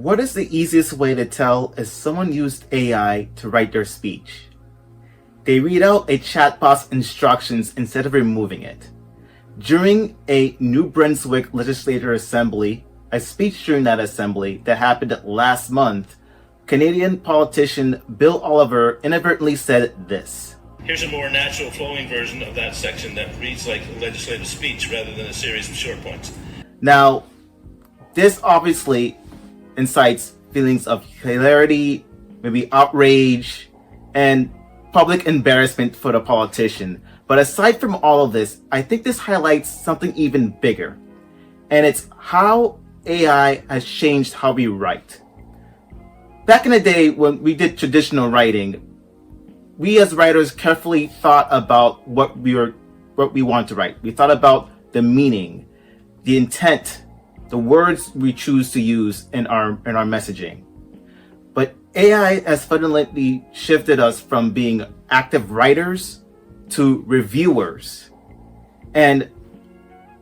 What is the easiest way to tell if someone used AI to write their speech? They read out a chatbot's instructions instead of removing it. During a New Brunswick Legislative Assembly, a speech during that assembly that happened last month, Canadian politician Bill Oliver inadvertently said this. Here's a more natural flowing version of that section that reads like a legislative speech rather than a series of short points. Now, this obviously incites feelings of hilarity, maybe outrage, and public embarrassment for the politician. But aside from all of this, I think this highlights something even bigger. And it's how AI has changed how we write. Back in the day when we did traditional writing, we as writers carefully thought about what we want to write. We thought about the meaning, the intent, the words we choose to use in our messaging. But AI has fundamentally shifted us from being active writers to reviewers. And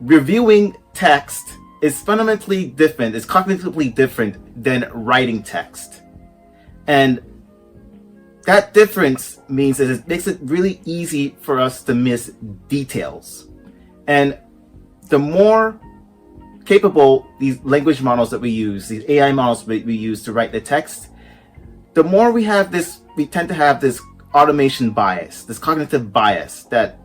reviewing text is fundamentally different, it's cognitively different than writing text. And that difference means that it makes it really easy for us to miss details. And the more capable these language models that we use, these AI models that we use to write the text, the more we tend to have this automation bias, this cognitive bias, that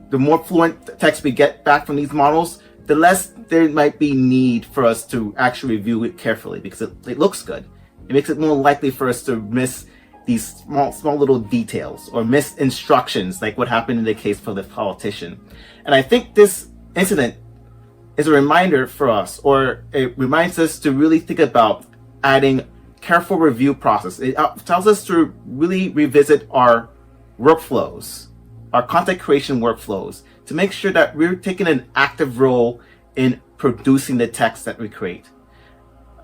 the more fluent text we get back from these models, the less there might be need for us to actually review it carefully because it looks good. It makes it more likely for us to miss these small little details or miss instructions like what happened in the case for the politician. And I think this incident is a reminder for us, or it reminds us to really think about adding careful review process. It tells us to really revisit our workflows, our content creation workflows, to make sure that we're taking an active role in producing the text that we create.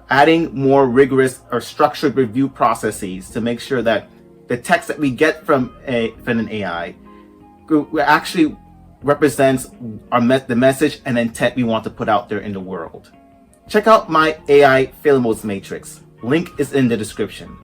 Adding more rigorous or structured review processes to make sure that the text that we get from an AI actually represents the message and intent we want to put out there in the world. Check out my AI Fail Modes Matrix. Link is in the description.